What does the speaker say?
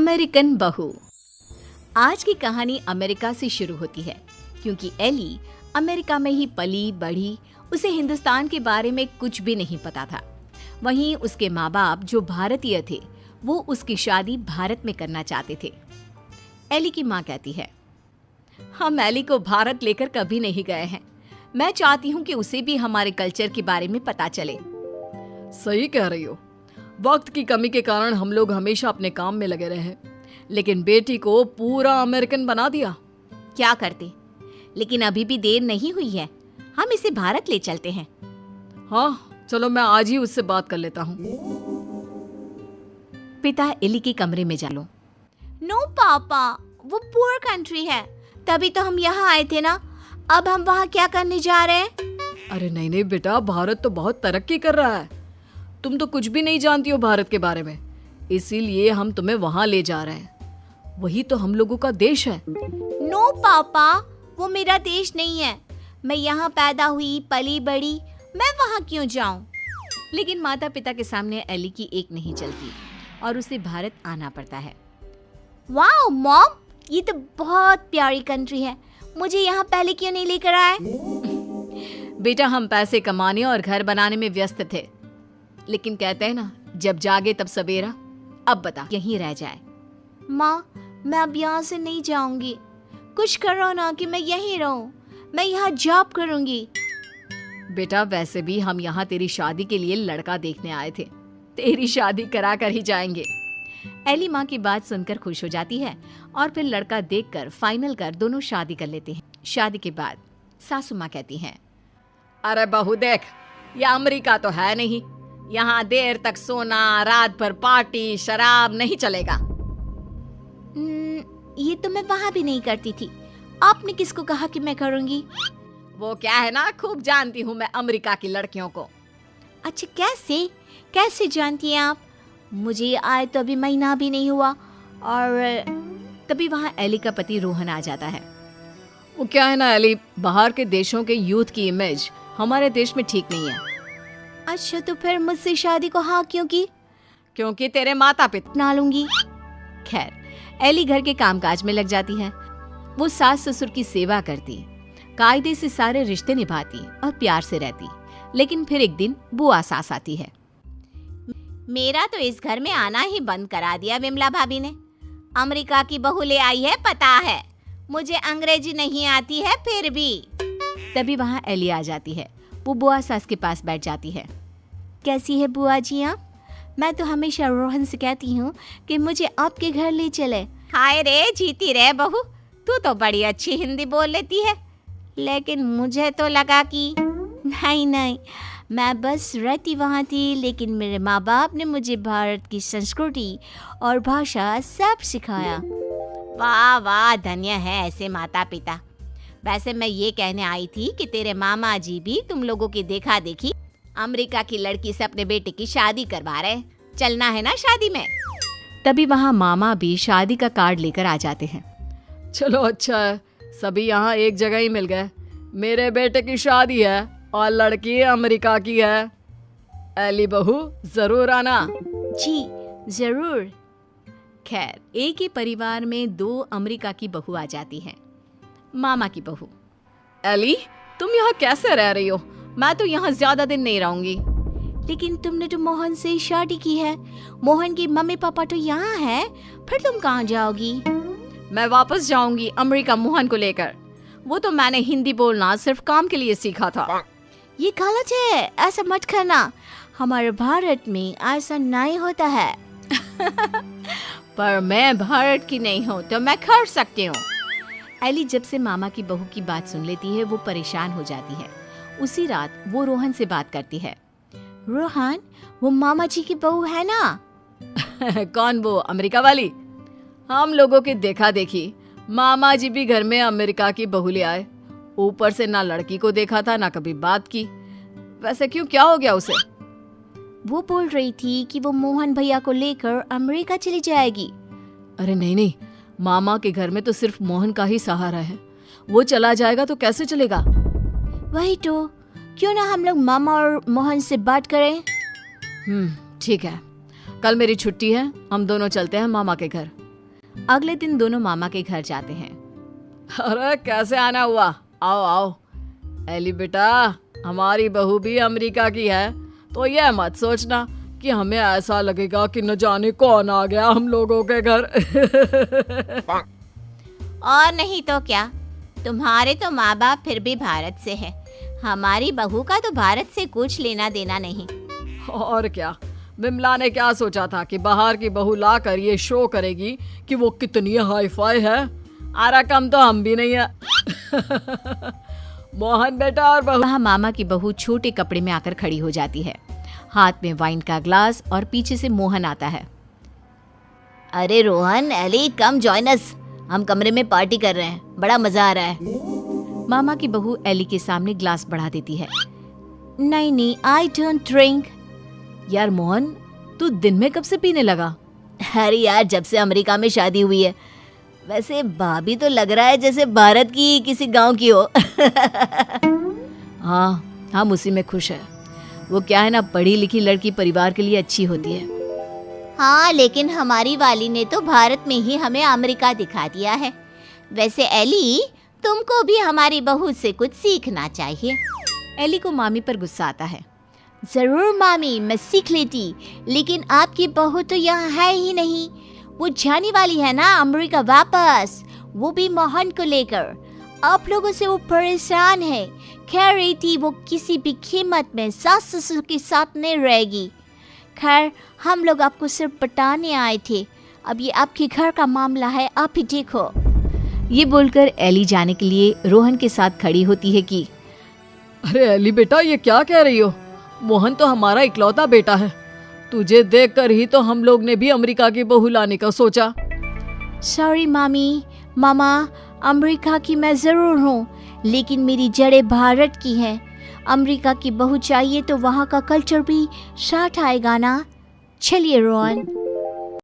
American बहू। आज की कहानी अमेरिका से शुरू होती है क्योंकि एली अमेरिका में ही पली बढ़ी। उसे हिंदुस्तान के बारे में कुछ भी नहीं पता था। वहीं उसके माँ बाप जो भारतीय थे वो उसकी शादी भारत में करना चाहते थे। एली की माँ कहती है, हम एली को भारत लेकर कभी नहीं गए हैं। मैं चाहती हूँ कि उसे भी हमारे कल्चर के बारे में पता चले। सही कह रही हो। वक्त की कमी के कारण हम लोग हमेशा अपने काम में लगे रहे, लेकिन बेटी को पूरा अमेरिकन बना दिया। क्या करते, लेकिन अभी भी देर नहीं हुई है। हम इसे भारत ले चलते हैं। हाँ चलो, मैं आज ही उससे बात कर लेता हूँ। पिता एली के कमरे में जा लो। नो पापा, वो पुअर कंट्री है, तभी तो हम यहाँ आए थे ना। अब हम वहाँ क्या करने जा रहे हैं? अरे नहीं नहीं बेटा, भारत तो बहुत तरक्की कर रहा है। तुम तो कुछ भी नहीं जानती हो भारत के बारे में, इसीलिए हम तुम्हें वहाँ ले जा रहे हैं। वही तो हम लोगों का देश है। नो पापा, वो मेरा देश नहीं है। मैं यहाँ पैदा हुई पली बड़ी, मैं वहाँ क्यों जाऊँ? लेकिन माता पिता के सामने एली की एक नहीं चलती और उसे भारत आना पड़ता है। वाओ मॉम, ये तो बहुत प्यारी कंट्री है। मुझे यहाँ पहले क्यों नहीं लेकर आए? बेटा, हम पैसे कमाने और घर बनाने में व्यस्त थे, लेकिन कहते हैं ना, जब जागे तब सवेरा। अब बता, यहीं रह जाए? माँ, मैं अब यहाँ से नहीं जाऊंगी। कुछ करो ना कि मैं यहीं रहूं। मैं यहाँ जॉब करूंगी। बेटा, वैसे भी हम यहाँ तेरी शादी के लिए लड़का देखने आए थे। तेरी शादी करा कर ही जाएंगे। एली माँ की बात सुनकर खुश हो जाती है और फिर लड़का देखकर फाइनल कर दोनों शादी कर लेते हैं। शादी के बाद सासू माँ कहती हैं, अरे बहू देख, ये अमेरिका तो है नहीं। यहाँ देर तक सोना, रात भर पार्टी, शराब नहीं चलेगा। ये तो मैं वहाँ भी नहीं करती थी। आपने किसको कहा कि मैं करूँगी? वो क्या है ना, खूब जानती हूँ मैं अमेरिका की लड़कियों को। अच्छा, कैसे जानती हैं आप? मुझे आए तो अभी महीना भी नहीं हुआ। और तभी वहाँ एली का पति रोहन आ जाता है। वो क्या है ना एली, बाहर के देशों के यूथ की इमेज हमारे देश में ठीक नहीं है। अच्छा, तो फिर मुझसे शादी को हाँ क्यों की? क्योंकि तेरे माता पिता ना लूंगी। खैर, एली घर के कामकाज में लग जाती है। वो सास ससुर की सेवा करती, कायदे से सारे रिश्ते निभाती और प्यार से रहती। लेकिन फिर एक दिन बुआ सास आती है। मेरा तो इस घर में आना ही बंद करा दिया विमला भाभी ने। अमेरिका की बहू ले आई है, पता है। मुझे अंग्रेजी नहीं आती है फिर भी। तभी वहाँ एली आ जाती है। वो बुआ सास के पास बैठ जाती है। कैसी है बुआ जी आप? मैं तो हमेशा रोहन से कहती हूँ कि मुझे आपके घर ले चले। हाय रे, जीती रे बहू, तू तो बड़ी अच्छी हिंदी बोल लेती है। लेकिन मुझे तो लगा कि नहीं, मैं बस रहती वहाँ थी, लेकिन मेरे माँ बाप ने मुझे भारत की संस्कृति और भाषा सब सिखाया। वाह वाह, धन्य है ऐसे माता पिता। वैसे मैं ये कहने आई थी कि तेरे मामा जी भी तुम लोगों की देखा देखी अमेरिका की लड़की से अपने बेटे की शादी करवा रहे। चलना है ना शादी में? तभी वहाँ मामा भी शादी का कार्ड लेकर आ जाते हैं। चलो अच्छा है, सभी यहाँ एक जगह ही मिल गए। मेरे बेटे की शादी है और लड़की अमेरिका की है। एली बहू, जरूर आना। जी जरूर। खैर, एक ही परिवार में दो अमेरिका की बहू आ जाती हैं। मामा की बहू, एली तुम यहाँ कैसे रह रही हो? मैं तो यहाँ ज्यादा दिन नहीं रहूंगी। लेकिन तुमने तो मोहन से शादी की है। मोहन की मम्मी पापा तो यहाँ है, फिर तुम कहाँ जाओगी? मैं वापस जाऊंगी अमेरिका मोहन को लेकर। वो तो मैंने हिंदी बोलना सिर्फ काम के लिए सीखा था। ये गलत है, ऐसा मत करना। हमारे भारत में ऐसा नहीं होता है। पर मैं भारत की नहीं हूँ तो मैं कर सकती हूँ। एली जब से मामा की बहू की बात सुन लेती है वो परेशान हो जाती है। उसी रात वो रोहन से बात करती है। रोहन, वो मामा जी की बहू है ना? कौन, वो अमेरिका वाली? हम लोगों की देखा देखी मामा जी भी घर में अमेरिका की बहू ले आए। ऊपर से ना लड़की को देखा था ना कभी बात की। वैसे क्यों, क्या हो गया उसे? वो बोल रही थी कि वो मोहन भैया को लेकर अमेरिका चली जाएगी। अरे नहीं, मामा के घर में तो सिर्फ मोहन का ही सहारा है। वो चला जाएगा तो कैसे चलेगा? वही तो, क्यों ना हम लोग मामा और मोहन से बात करें? ठीक है, कल मेरी छुट्टी है, हम दोनों चलते हैं मामा के घर। अगले दिन दोनों मामा के घर जाते हैं। अरे कैसे आना हुआ, आओ आओ। एली बेटा, हमारी बहू भी अमेरिका की है, तो यह मत सोचना कि हमें ऐसा लगेगा कि न जाने कौन आ गया हम लोगों के घर। और नहीं तो क्या, तुम्हारे तो माँ बाप फिर भी भारत से है, हमारी बहू का तो भारत से कुछ लेना देना नहीं। और क्या, विमला ने क्या सोचा था कि बाहर की बहू ला कर ये शो करेगी कि वो कितनी हाई फाई है। आरा कम तो हम भी नहीं है। मोहन बेटा और बहू। वहाँ मामा की बहू छोटे कपड़े में आकर खड़ी हो जाती है, हाथ में वाइन का ग्लास और पीछे से मोहन आता है। अरे रोहन, एली कम जॉइन अस, हम कमरे में पार्टी कर रहे हैं, बड़ा मजा आ रहा है। मामा की बहू एली के सामने ग्लास बढ़ा देती है। नहीं नहीं, आई डोंट ड्रिंक। यार मोहन, तू दिन में कब से पीने लगा? अरे यार, जब से अमेरिका में शादी हुई है। वैसे भाभी तो लग रहा है जैसे भारत की किसी गांव की हो। हाँ, हम उसी में खुश है। वो क्या है ना, पढ़ी लिखी लड़की परिवार के लिए अच्छी होती है। हाँ, लेकिन हमारी वाली ने तो भारत में ही हमें अमेरिका दिखा दिया है। वैसे एली, तुमको भी हमारी बहू से कुछ सीखना चाहिए। एली को मामी पर गुस्सा आता है। जरूर मामी, मैं सीख लेती, लेकिन आपकी बहू तो यहाँ है ही नहीं। वो जाने वाली है ना अमेरिका वापस, वो भी मोहन को लेकर। आप लोगों से वो परेशान है, कह रही थी वो किसी भी कीमत में सास ससुर के साथ नहीं रहेगी। खैर, हम लोग आपको सिर्फ पटाने आए थे, अब ये आपके घर का मामला है, आप ही देखो। ये बोलकर एली जाने के लिए रोहन के साथ खड़ी होती है कि अरे एली बेटा, ये क्या कह रही हो? मोहन तो हमारा इकलौता बेटा है। तुझे देखकर ही तो हम लोग ने भी अमेरिका की बहू लाने का सोचा। सॉरी मामी, मामा, अमेरिका की मैं ज़रूर हूँ, लेकिन मेरी जड़ें भारत की हैं। अमेरिका की बहू चाहिए तो वहाँ का कल्चर भी साथ आएगा ना। चलिए रोहन।